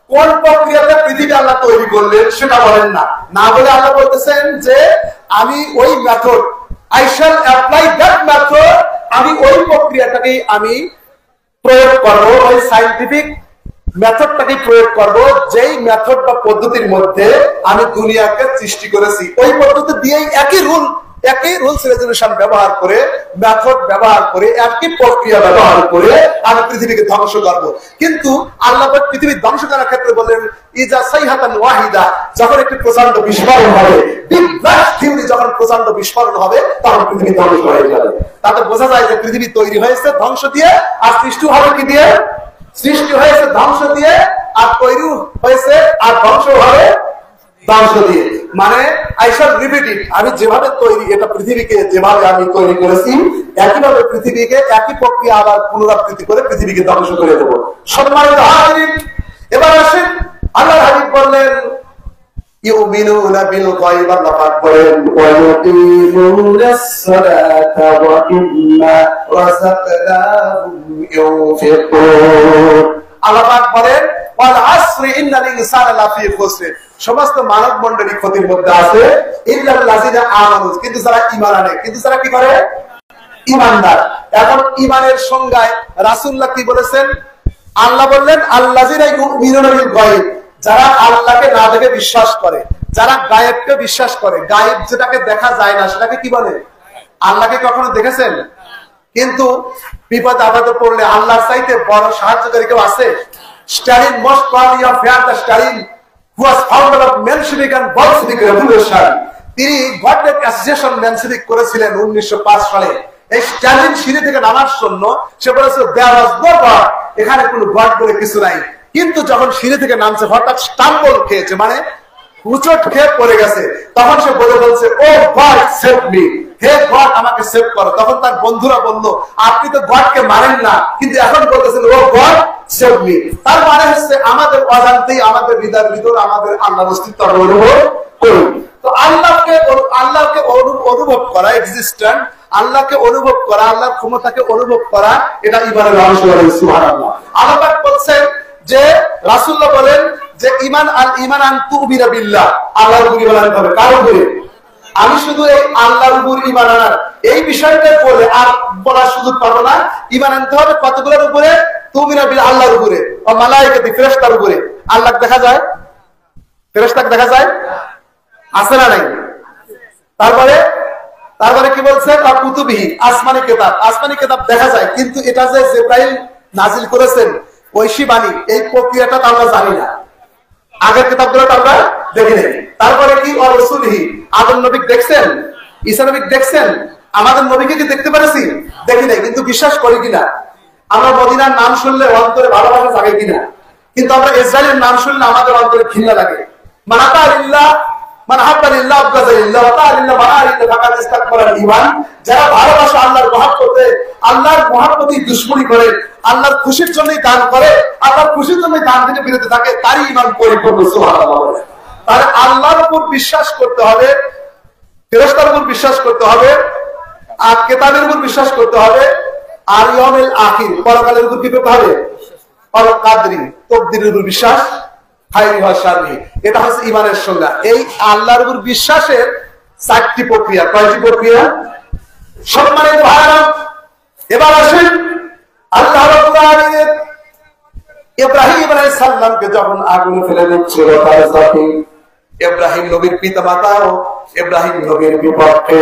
কোন প্রক্রিয়াতে পৃথিবী আল্লাহ তৈরি করলেন সেটা বলেন না, না বলে আল্লাহ বলতেছেন যে আমি ওই method, I shall apply that method, আমি ওই প্রক্রিয়াটাকেই আমি প্রয়োগ করবো, ওই সায়েন্টিফিক মেথডটাকে প্রয়োগ করবো যেই মেথড বা পদ্ধতির মধ্যে আমি দুনিয়াকে সৃষ্টি করেছি। ওই পদ্ধতি দিয়েই একই রুলস রেজুলেশন ব্যবহার করে, মেথড ব্যবহার করে, একই প্রক্রিয়া ব্যবহার করে আমি পৃথিবীকে ধ্বংস করব। কিন্তু আল্লাহ পৃথিবী ধ্বংস করার ক্ষেত্রে বললেন ইজা সাইহাতান ওয়াহিদা, যখন একটি প্রচন্ড বিস্ফোরণ হবে, বিগ ব্যাং থিওরি যখন প্রচন্ড বিস্ফোরণ হবে তখন পৃথিবী ধ্বংস হয়ে যাবে। তাতে বোঝা যায় যে পৃথিবী তৈরি হয়েছে ধ্বংস দিয়ে, আর সৃষ্টি হবে কি দিয়ে? সৃষ্টি হয়েছে ধ্বংস দিয়ে, আর তৈরি হয়েছে আর ধ্বংস হবে ধ্বংস দিয়ে। মানে আই শ্যাল রিপিট ইট, আমি যেভাবে তৈরি, এটা পৃথিবীকে যেভাবে আমি তৈরি করেছি একইভাবে পৃথিবীকে একই প্রক্রিয়া আবার পুনরাবৃত্তি করে পৃথিবীকে ধ্বংস করে দেবো। সম্মানিত হাজিরিন, এবার আসেন আল্লাহর হাবিব বললেন ইউমিনুনা বিল গায়ব, আল্লাহ পাক বলেন ওয়া ইউকিমুনাস সালাতা ওয়া মিম্মা রাযাকনাহুম ইউনফিকুন। আল্লাহ পাক বলেন ওয়াল আসরি ইন্নাল ইনসানা লাফি খুসর, সমস্ত মানব মণ্ডলী ক্ষতির মধ্যে আছে, ইল্লাল লাযিনা আমানু, কিন্তু যারা ঈমান আনে, কিন্তু যারা কি করে, ঈমানদার। এখন ঈমানের সংজ্ঞায় রাসূলুল্লাহ কি বলেছেন? আল্লাহ বললেন আল্লাযিনা ইউমিনুনা বিল গায়ব, যারা আল্লাহকে না দেখে বিশ্বাস করে, যারা গায়েবকে বিশ্বাস করে। গায়েব যেটাকে দেখা যায় না সেটাকে কি বলে? আল্লাহকে কখনো দেখেছেন? কিন্তু বিপদ আপদে পড়লে আল্লাহর চাইতে বড় সাহায্যকারী কেউ আছে? Stalin, most probably of fair the Stalin, who was founder of Bolshevik and Bolshevik revolution, তিনি গডের অ্যাসোসিয়েশন মেনসিভিক করেছিলেন 1905 সালে। এই স্টালিন সিঁড়ি থেকে নামার জন্য সে বলেছিল there was no God, এখানে কোনো গড বলে কিছু নাই। কিন্তু যখন সিঁড়ি থেকে নামছে হঠাৎ স্টাম্বল খেয়েছে, মানে উচট খেয়ে পড়ে গেছে, তখন সে বলে বলছে ও গড সেভ মি, হে গড আমাকে সেভ করো। তখন তার বন্ধুরা বলল আপনি তো গডকে মানেন না, কিন্তু এখন বলতেছেন ও গড সেভ মি। তার মানে হচ্ছে আমাদের অজান্তেই আমাদের হৃদয়ের ভিতর আমাদের আল্লাহর অস্তিত্ব অনুভব করি। তো আল্লাহকে অনুভব করা, এক্সিস্টেন্ট, আল্লাহকে অনুভব করা, আল্লাহর ক্ষমতাকে অনুভব করা, এটা ঈমানের অংশ। সুবহানাল্লাহ। আল্লাহ পাক বলছেন যে রাসূলুল্লাহ বলেন যে ঈমান আল ঈমান আন তুবিরা বিল্লাহ, আল্লাহর উপর ঈমান আনতে হবে। কার উপরে? আমি শুধু এই আল্লাহর উপর ঈমান আনার এই বিষয়টা বলে আর বলার সুযোগ পাবো না। ঈমান আনতে হবে কতগুলোর উপরে? তুবিরা বিল, আল্লাহর উপরে, ও মালায়েকাতি, ফেরেশতার উপরে। আল্লাহ দেখা যায়? ফেরেশতাকে দেখা যায়? আছে না নাই? তারপরে তারপরে কি বলছে কুতুবিহি, আসমানি কিতাব। আসমানি কিতাব দেখা যায়, কিন্তু এটা যে জিবরাইল নাজিল করেছেন ঐশী বাণী, এই প্রক্রিয়াটা তো আমরা জানি না। আগের কিতাবগুলো তো আমরা দেখি নাই। তারপরে কি রাসূলহি, আদম নবী দেখছেন, ঈসা নবী দেখছেন, আমাদের নবীকে কি দেখতে পেরেছি? দেখি নাই, কিন্তু বিশ্বাস করি কিনা? আমরা মদিনার নাম শুনলে অন্তরে ভালোবাসা জাগে কিনা? কিন্তু আমরা ইসরায়েলের নাম শুনলে আমাদের অন্তরে ঘৃণা লাগে। মানাতা আলিল্লাহ মান হাব্বালিল্লাহ আবগাজালিল্লাহ ওয়া তাআলিল্লাহ মানালিল্লাহ ফাকাদ ইসতাকবারাল ঈমান। যারা ভালোবাসা আল্লাহর মহব্বতে, আল্লাহর মহব্বতে দুশমনি করে, আল্লাহর খুশির জন্যই দান করে, আল্লাহর খুশির জন্যই দান থেকে বিরত থাকে, তারই ঈমান পরিপূর্ণ। সুবহানাল্লাহ। তাহলে আল্লাহর উপর বিশ্বাস করতে হবে, ফেরেশতার উপর বিশ্বাস করতে হবে, আর কিতাবের উপর বিশ্বাস করতে হবে, আর ইয়াউমিল আখির পরকালের উপর কি করতে হবে? কাদরি তকদিরের উপর বিশ্বাস, খায়রি ওয়া শাররি। এটা হচ্ছে ঈমানের সংজ্ঞা। এই আল্লাহর উপর বিশ্বাসের চারটি প্রক্রিয়া। কয়টি প্রক্রিয়া? সম্মানিত ভাইরা, এবার আসেন আল্লাহ রাব্বুল আলামিন ইব্রাহিম আলাইহিস সালামকে যখন আগুনে ফেলে দিচ্ছিল, তার সাথে ইব্রাহিম নবীর পিতামাতাও ইব্রাহিম নবীর বিপক্ষে।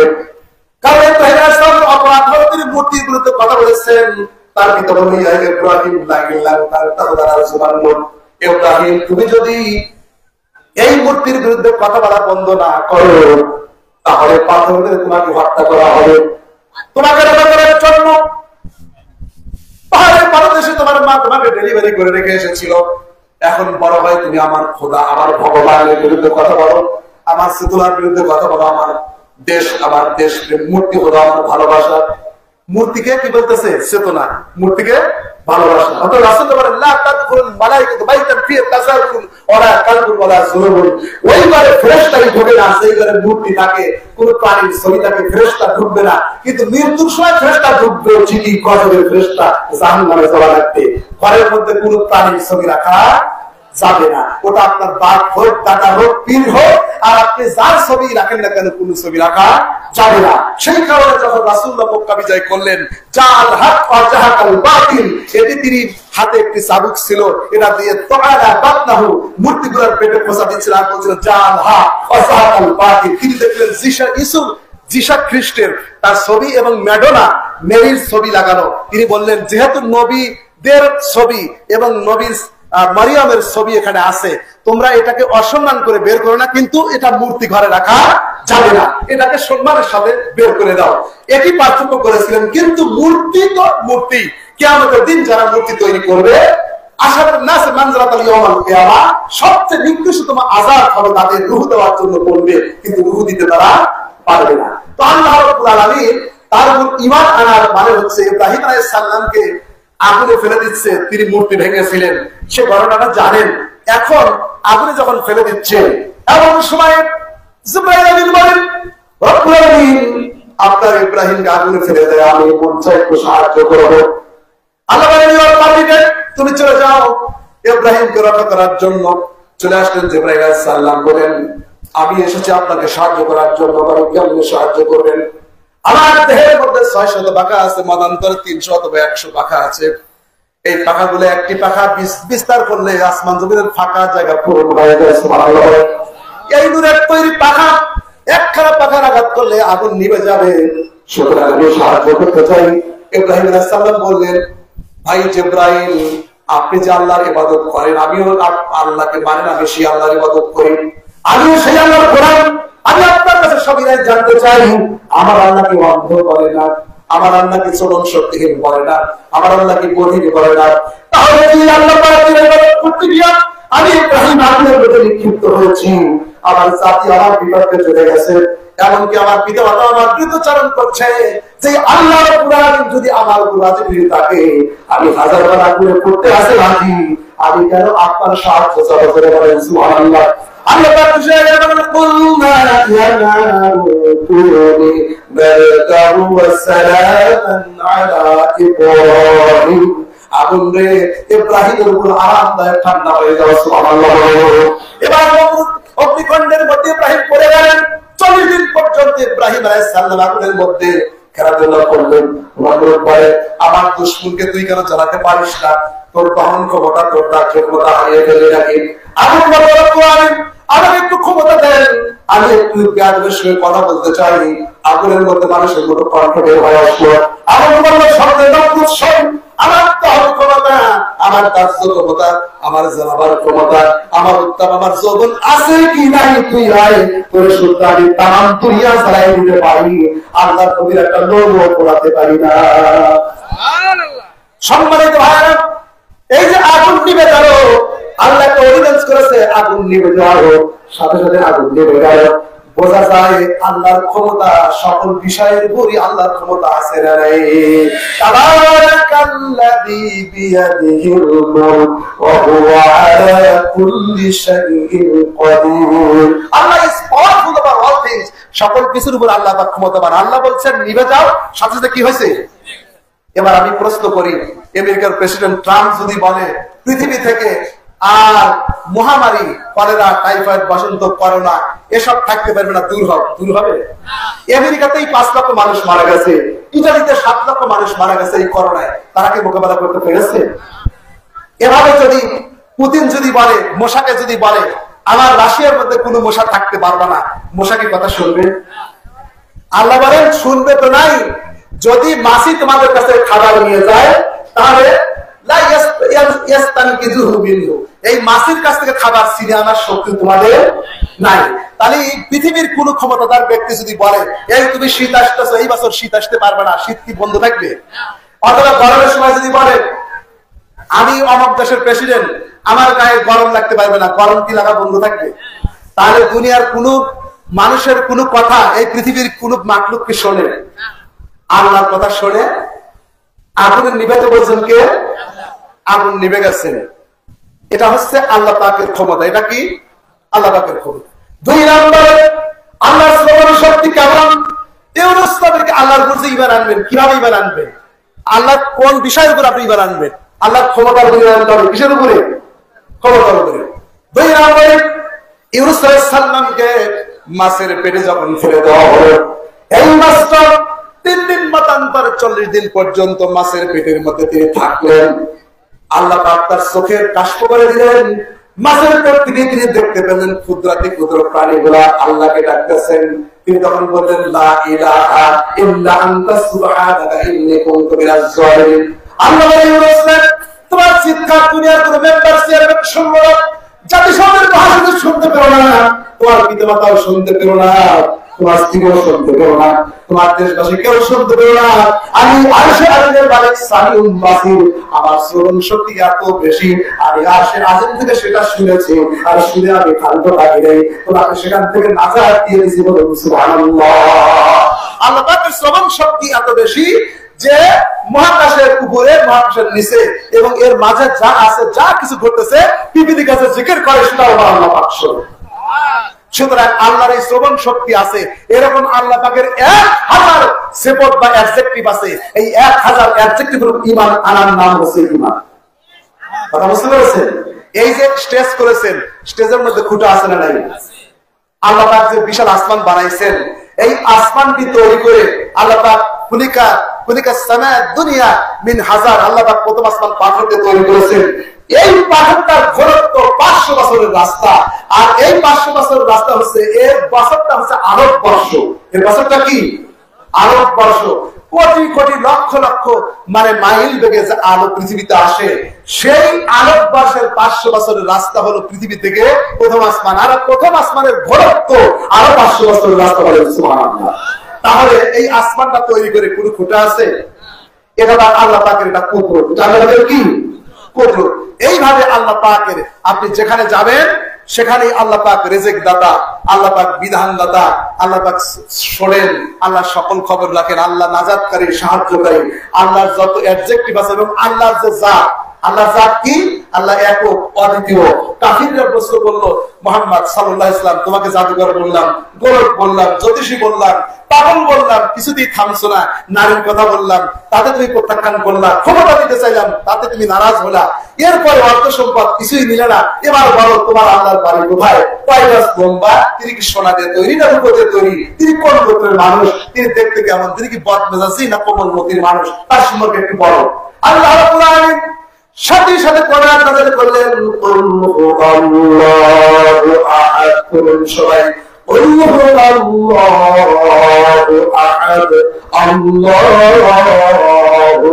কারণ ইব্রাহিম আলাইহিস সালাম অপরাধ করে তিনি মূর্তির বিরুদ্ধে কথা বলেছেন। তার পিতা বললেন, ইব্রাহিম লাগিল্লাহ তাআলা সুবহানাল্লাহ, ইব্রাহিম তুমি যদি এই মূর্তির বিরুদ্ধে কথা বলা বন্ধ না করো, তাহলে পাথর দিয়ে তোমাকে হত্যা করা হবে। তোমাকে রক্ষা করার জন্য পাহাড়ের পাদদেশে তোমার মা তোমাকে ডেলিভারি করে রেখে এসেছিল। এখন বড় হয় তুমি আমার খোদা, আমার ভগবানের বিরুদ্ধে কথা বলো, আমার শীতলার বিরুদ্ধে কথা বলো, আমার দেশ, আমার দেশ মূর্তি হলো আমার ভালোবাসা। মূর্তিকে কি বলতেছে? চেতনা। মূর্তিকে ভালোবাসা। অর্থাৎ রাসূল বলেন, লা তাদখুলুল মালাইকাতু বাইতান ফিহি তাযাকুরুন ওয়ালা কালবুন ওয়ালা যুনুবুন। ওই ঘরে ফেরেশতাই ঢোকে না, সেই ঘরে মূর্তি থাকে, কোন প্রাণীর ছবি থাকে, ফেরেশতা ঢুকবে না। কিন্তু মৃত্যুর সময় ফেরেশতা ঢুকবে ঠিকই, গজবের ফেরেশতা জাহান্নামে যাওয়া লাগবে। ঘরের মধ্যে কোন প্রাণীর ছবি রাখা যাবে না। ওটা আপনার বাপ হোক, দাদা হোক, পীর হোক, আর আপনি যার ছবি রাখেন না কেন, কোন ছবি রাখা যাবে না। সেই কারণে যখন রাসূলুল্লাহ মক্কা বিজয় করলেন, জাল হক ওয়া জাহাকাল বাতিল, এটি তিনি হাতে একটি চাবুক ছিল, এটা দিয়ে তাআলা বাতনাহু মূর্তিগুলোর পেটে পোঁছা দিচ্ছিলেন, আর বলছিলেন জাল হক ওয়া জাহাকাল বাতিল। তিনি দেখলেন যিশা খ্রিস্টের তার ছবি এবং ম্যাডোনা মেরির ছবি লাগানো। তিনি বললেন, যেহেতু নবীদের ছবি এবং নবীর মারিয়ামের ছবি এখানে আছে, তোমরা এটাকে অসম্মান করে বের করো না, কিন্তু এটা মূর্তি ঘরে রাখা যাবে না, এটাকে সম্মানের সাথে বের করে দাও। এটি পার্থক্য করেছিলেন। কিন্তু মূর্তি তো মূর্তি, কিয়ামতের দিন যারা মূর্তি তৈরি করবে, আশারাতুন নাস মানজারাতাল ইয়াউমাল কিয়ামা, সবচেয়ে নিকৃষ্টতম আযাব হবে তাদের রূহ দেওয়ার জন্য করবে, কিন্তু রূহ দিতে তারা পারবে না। তো আল্লাহ রাব্বুল আলামিন তার উপর ঈমান আনার মানে হচ্ছে ইব্রাহিম আলাইহিস সালামকে আগুনে ফেলে দিচ্ছে, তিনি মূর্তি ভেঙেছিলেন, সে ঘটনাটা জানেন। এখন আগুনে যখন ফেলে দিচ্ছে, এমন সময় জিবরাইল আমিন বলেন, রব্বুল আলামিন আপনার ইব্রাহিমকে আগুনে ফেলে দেয়, আমি মন চাই একটু সাহায্য করব। আল্লাহ বলেন, তুমি চলে যাও। ইব্রাহিমকে রক্ষা করার জন্য চলে আসলেন জিবরাইল আলাইহিস সালাম। বলেন, আমি এসেছি আপনাকে সাহায্য করার জন্য। কেমন সাহায্য করবেন? আমার দেহের মধ্যে 600 পাখা আছে, মতান্তরে 300 অথবা 100 পাখা আছে। এই পাখাগুলো একটি পাখা বিস্তার করলে আসমান জমিনের ফাঁকা জায়গা পূরণ হয়ে যায়। সুবহানাল্লাহ। এই নূরের তৈরি পাখা একখানা পাখার আঘাত করলে আগুন নিভে যাবে। সুতরাং আমি সাহায্য করতে চাই। ইব্রাহিম আলাইহিস সালাম বললেন, ভাই জিবরাইল, আপনি যে আল্লাহর ইবাদত করেন, আমিও আল্লাহকে মানেন, আমি সেই আল্লাহর ইবাদত করি, আমিও সেই আল্লাহর গোলাম। আমি আপনার কাছে সবই জানতে চাই, আমার আল্লাহকে অন্ধ করে না, আমার আল্লাহকে চরম শক্তিহীন করে না, আমার আল্লাহকে বধির করে না। তাহলে কি আল্লাহ পাকের ইবাদত করতে গিয়া আমি ইব্রাহিম আগুনের মধ্যে নিক্ষিপ্ত হয়েছি, আমার জাতি আমার বিপক্ষে চলে গেছে, এমনকি আমার পিতা মাতা আমার বিরুদ্ধাচরণ করছে। যে আল্লাহ রাব্বুল আলামিন যদি আমার উপর রাজি হয়ে থাকে, আমি হাজারবার আগুনে পড়তে আসে রাজি, আমি কেন আপনার সাহায্য চাবো? করে বলেন সুবহানাল্লাহ। আল্লাহ পাক খুশি হয়ে গেলেন, কুলনা ইয়া নারু কুনি বারদাহু ওয়া সালামান আলা ইব্রাহিম। আগুন রে, ইব্রাহিমের উপর আরামদায়ক ঠান্ডা হয়ে যাও। সুবহানাল্লাহ। এবার অগ্নিকুণ্ডের মধ্যে ইব্রাহিম পড়ে গেলেন। 40 দিন পর্যন্ত ইব্রাহিম আলাইহিস সালাম আগুনের মধ্যে খেলাধুলা করলেন। আমার দুশমনকে তুই কেন চালাতে পারিস না? তোর দহন ক্ষমতা, তোর রাজ্য ক্ষমতা হারিয়ে ফেলে নাকি? আগুন আমাকে একটু ক্ষমতা দেন, আমি একটু জ্ঞানের সঙ্গে কথা বলতে চাই। আগুনের মধ্যে মানুষের মতো কণ্ঠ বের হয়ে আসলো। আগুন বলল, শব্দের আমার তাহলে ক্ষমতা, আমার দার্য ক্ষমতা, আমার জানাবার ক্ষমতা, আমার উত্তাপ, আমার যৌবন আছে কি নাই তুই আয়, তোর শুদ্ধ আমি তাম তুইয়া ছাড়াই দিতে পারি, আল্লাহর নবীর একটা লোগো পড়াতে পারি না। সম্মানিত ভাইরা, এই যে আগুন নিভে গেল, আল্লাহ একটা অর্ডিন্যান্স করেছে, আগুন নিভে যাওয়ার সাথে সাথে আগুন নিভে গেল। বোঝা যায় আল্লাহর ক্ষমতা সকল বিষয়ের উপরই আল্লাহর ক্ষমতা আছে না নাই। তাবারাকাল্লাযী বিয়াদিহিল মুলক ওয়া হুয়া আলা কুল্লি শাইইন কাদির। Allah is powerful over all things. সকল কিছুর উপর আল্লাহ পাক ক্ষমতাবান। আল্লাহ বলছেন নিভে যাও, সাথে সাথে কি হয়েছে? এবার আমি প্রশ্ন করি, আমেরিকার প্রেসিডেন্ট ট্রাম্প যদি বলে পৃথিবী থেকে আর মহামারী, কলেরা, টাইফয়েড, বসন্ত, করোনা এসব থাকতে পারবে না, দূর হবে? আমেরিকাতেই 5 লক্ষ মানুষ মারা গেছে, ইটালিতে 7 লক্ষ মানুষ মারা গেছে এই করোনায়, তারা কি মোকাবেলা করতে পেরেছে? এভাবে যদি পুতিন যদি বলে, মশাকে যদি বলে আমার রাশিয়ার মধ্যে কোনো মশা থাকতে পারবে না, মশা কি কথা শুনবে? আল্লাহ বলেন শুনবে তো নাই। যদি মাছি তোমাদের কাছে খাবার নিয়ে যায় তাহলে এই মাছির কাছ থেকে খাবার ছিনে আনার শক্তি তোমাদের নাই। তাহলে পৃথিবীর কোন ক্ষমতাদার ব্যক্তি যদি বলে এই তুমি শীত আসতেছো, এই বছর শীত আসতে পারবে না, শীত কি বন্ধ থাকবে? অথবা গরমের সময় যদি বলে আমি অমুক দেশের প্রেসিডেন্ট, আমার গায়ে গরম লাগতে পারবে না, গরম কি লাগা বন্ধ থাকবে? তাহলে দুনিয়ার কোন মানুষের কোন কথা এই পৃথিবীর কোন মাখলুককে শোনে? আল্লাহর কথা শোনে। আগুনের নিভাতে বলছেন কে? আগুন নিভে গেছে। এটা হচ্ছে আল্লাহ পাকের ক্ষমতা। এটা কি? আল্লাহ পাকের ক্ষমতা। 2 নম্বরে আল্লাহর শ্রবণ শক্তি কেমন? ইউনূস নবীকে আল্লাহর উপর যে ঈমান আনবেন, কিভাবে ঈমান আনবেন? আল্লাহ কোন বিষয়ের উপর আপনি ঈমান আনবেন? আল্লাহর ক্ষমতার উপর ঈমান আনতে হবে। কিসের উপরে? ক্ষমতার উপরে। 2 নম্বরে ইউনূস আলাইহিস সালামকে মাছের পেটে যখন ফেলে দেওয়া হলো, এই মাছটা 3 দিন মতান্তর 40 দিন পর্যন্ত মাছের পেটের মধ্যে তিনি থাকলেন। আল্লাহ পাক তার চোখের কাষ্ঠ করে দিলেন। মাছের পেট তিনি দেখতে পেলেন ক্ষুদ্রাতি ক্ষুদ্র প্রাণীগুলা আল্লাহকে ডাকতেছেন। তিনি তখন বললেন লা ইলাহা ইল্লা আনতা সুবহানাকা ইন্নী কুনতু মিনাজ জালিমিন। আল্লাহ বলেন তোমার চিৎকার দুনিয়ার কোন মেম্বার চেয়ারম্যান শুনলো না, জাতিসংঘের মহাসচিব শুনতে পেল না, তোমার পিতামাতাও শুনতে পেল না, তোমার স্ত্রীও শুনতে পেল না, তোমার দেশবাসী কেউ শুনতে পেল না। আমি আরশের আযমের মালিক সামিউল বাসির, আমার শ্রবণ শক্তি এত বেশি, আমি আরশের আযম থেকে সেটা শুনেছি, আর শুনে আমি ক্ষান্ত থাকি নাই, তোমাকে সেখান থেকে নাজাত দিয়ে দিয়েছি। বলুন সুবহানাল্লাহ। আল্লাহ পাকের শ্রবণ শক্তি এত বেশি যে মহাকাশের উপরে, মহাকাশের নিচে এবং এর মাঝে যা আছে, যা কিছু ঘটতেছে পৃথিবীর কাছে জিকির করে সেটাও আল্লাহ পাক শোনে। সুতরাং আল্লাহর এই শ্রবণ শক্তি আছে। এরকম আল্লাহ পাকের 1000 সিফত বা অ্যাডজেক্টিভ আছে। এই 1000 অ্যাডজেক্টিভের ঈমান আনার নাম হচ্ছে ঈমান। কথা বুঝতে পেরেছেন? এই যে স্টেজ করেছেন, স্টেজের মধ্যে খুঁটা আছে না নাই? আল্লাহ পাক যে বিশাল আসমান বানাইছেন, এই আসমানটি তৈরি করে আল্লাহ পাক খুলিকা সামা দুনিয়া মিন হাজার, আল্লাহ পাক প্রথম আসমান পাথর দিয়ে তৈরি করেছেন। এই পাথরটার ঘনত্ব 500 বছরের রাস্তা, আর এই 500 বছরের রাস্তা হচ্ছে, এর বছরটা হচ্ছে আরব বর্ষ। এর বছরটা কি? আরব বর্ষ। কোটি কোটি লক্ষ লক্ষ মানে মাইল বেগে যে আলো পৃথিবীতে আসে, সেই আরব বর্ষের 500 বছরের রাস্তা হলো পৃথিবী থেকে প্রথম আসমান। আর প্রথম আসমানের ঘনত্ব আরো 500 বছরের রাস্তা হলো। সুবহানাল্লাহ। তাহলে এই আসমানটা তৈরি করে কোনো খুঁটা আছে? এটা আল্লাহ পাকের একটা কুদরত। জানেন কি কুদরত? এইভাবে আল্লাহ পাকের, আপনি যেখানে যাবেন সেখানেই আল্লাহ পাক রিজিক দাতা, আল্লাহ পাক বিধান দাতা, আল্লাহ পাক শোনেন, আল্লাহ সকল খবর রাখেন, আল্লাহ নাজাতকারী, সাহায্যকারী, আল্লাহর যত অ্যাডজেক্টিভ আছে এবং আল্লাহর যে জাত, আল্লাহর জাত কি? আল্লাহ একক, অদ্বিতীয়। কাফিররা প্রশ্ন করলো, মুহাম্মদ সাল্লাল্লাহু আলাইহি ওয়াসাল্লাম তোমাকে জাদুকর বললাম, গোলক বললাম, জ্যোতিষী বললাম, পাগল বললাম, কিছুতেই থামছো না, নারীর কথা বললাম, তাতে তুমি প্রত্যাখ্যান করলা, ক্ষমতা দিতে চাইলাম, তাতে তুমি নারাজ হলা, এরপরে অর্থ সম্পদ কিছুই নিলে না, এবার বলো তোমার আল্লাহর বাড়ি কোথায়? কয়গাছ লম্বা? তিনি কি সোনা দিয়ে তৈরি না রূপা দিয়ে তৈরি? তিনি কোন গোত্রের মানুষ? তিনি দেখতে কেমন? তিনি কি বদমেজাজি না কোমলমতির মানুষ? তার সম্পর্কে একটু বলো। আল্লাহ রাব্বুল আলামিন সাথে সাথে কোরআন নাযিল করলেন, আল্লাহু আহাদ, সবাই قل هو الله أحد الله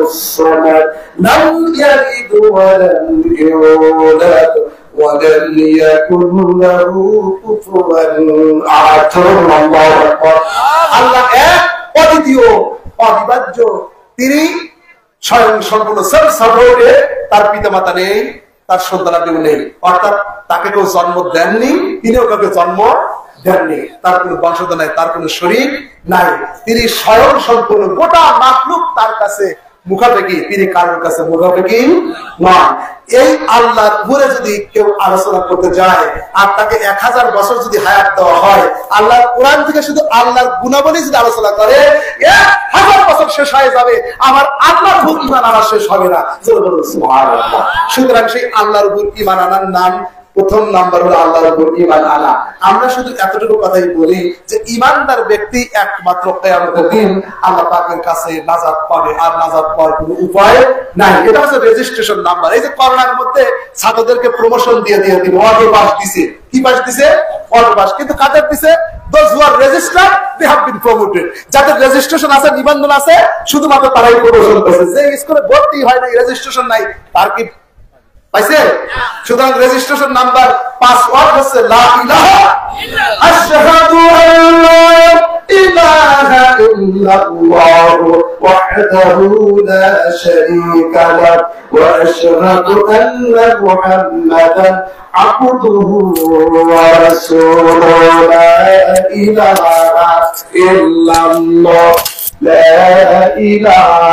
الصمد لم يلد ولم يولد ولم يكن له كفوا أحد الله أكبر আল্লাহ এক অদ্বিতীয় অবিভাজ্য তিনি স্বয়ং সম্পূর্ণ সর্বসাধারণে তার পিতামাতা নেই তার সন্তানাদিও নেই অর্থাৎ তাকে কেউ জন্ম দেননি তিনিও কাউকে জন্ম দেননি তার কোনো বংশধর নাই তার কোনো শরীর নাই তিনি স্বয়ং সম্পূর্ণ গোটা মাখলুক তার কাছে মুখাপেক্ষী তিনি কারোর কাছে মুখাপেক্ষী নন এই আল্লাহর উপরে যদি কেউ আলোচনা করতে যায় আর তাকে 1000 বছর যদি হায়াত দেওয়া হয় আল্লাহর কোরআন থেকে শুধু আল্লাহর গুণাবলী যদি আলোচনা করে 1000 বছর শেষ হয়ে যাবে আমার আল্লাহর উপর ঈমান আনা শেষ হবে না সুবহানাল্লাহ সুতরাং সেই আল্লাহর উপর ঈমান আনার নাম প্রথম নাম্বার হলো আল্লাহর উপর ঈমান আনা আমরা শুধু এতটুকু কথাই বলি যে ঈমানদার ব্যক্তি একমাত্র কিয়ামতের দিন আল্লাহ পাকের কাছে নাজাত পাবে আর নাজাত পাওয়ার কোনো উপায় নাই এটা হচ্ছে রেজিস্ট্রেশন নাম্বার এই যে করোনার মধ্যে ছাত্রদেরকে প্রমোশন দিয়ে দিন অটো পাস দিছে কি পাস দিছে অটো পাস কিন্তু কাদের দিছে those who are registered they have been promoted যাদের রেজিস্ট্রেশন আছে নিবন্ধন আছে শুধুমাত্র তারাই প্রমোশন পেয়েছে যে স্কুলে ভর্তি হয় না রেজিস্ট্রেশন নাই তার কি পাইছে সুতরাং রেজিস্ট্রেশন নাম্বার পাসওয়ার্ড হচ্ছে লা ইলাহা আশহাদু আল্লা ইলাহা ইল্লাল্লাহ ওয়াহদাহু লা শারীকা লাহু ওয়া আশহাদু আন্না মুহাম্মাদান আবদুহু ওয়া রাসূলুহু লা ইলাহা ইল্লাল্লাহ লা ইলাহা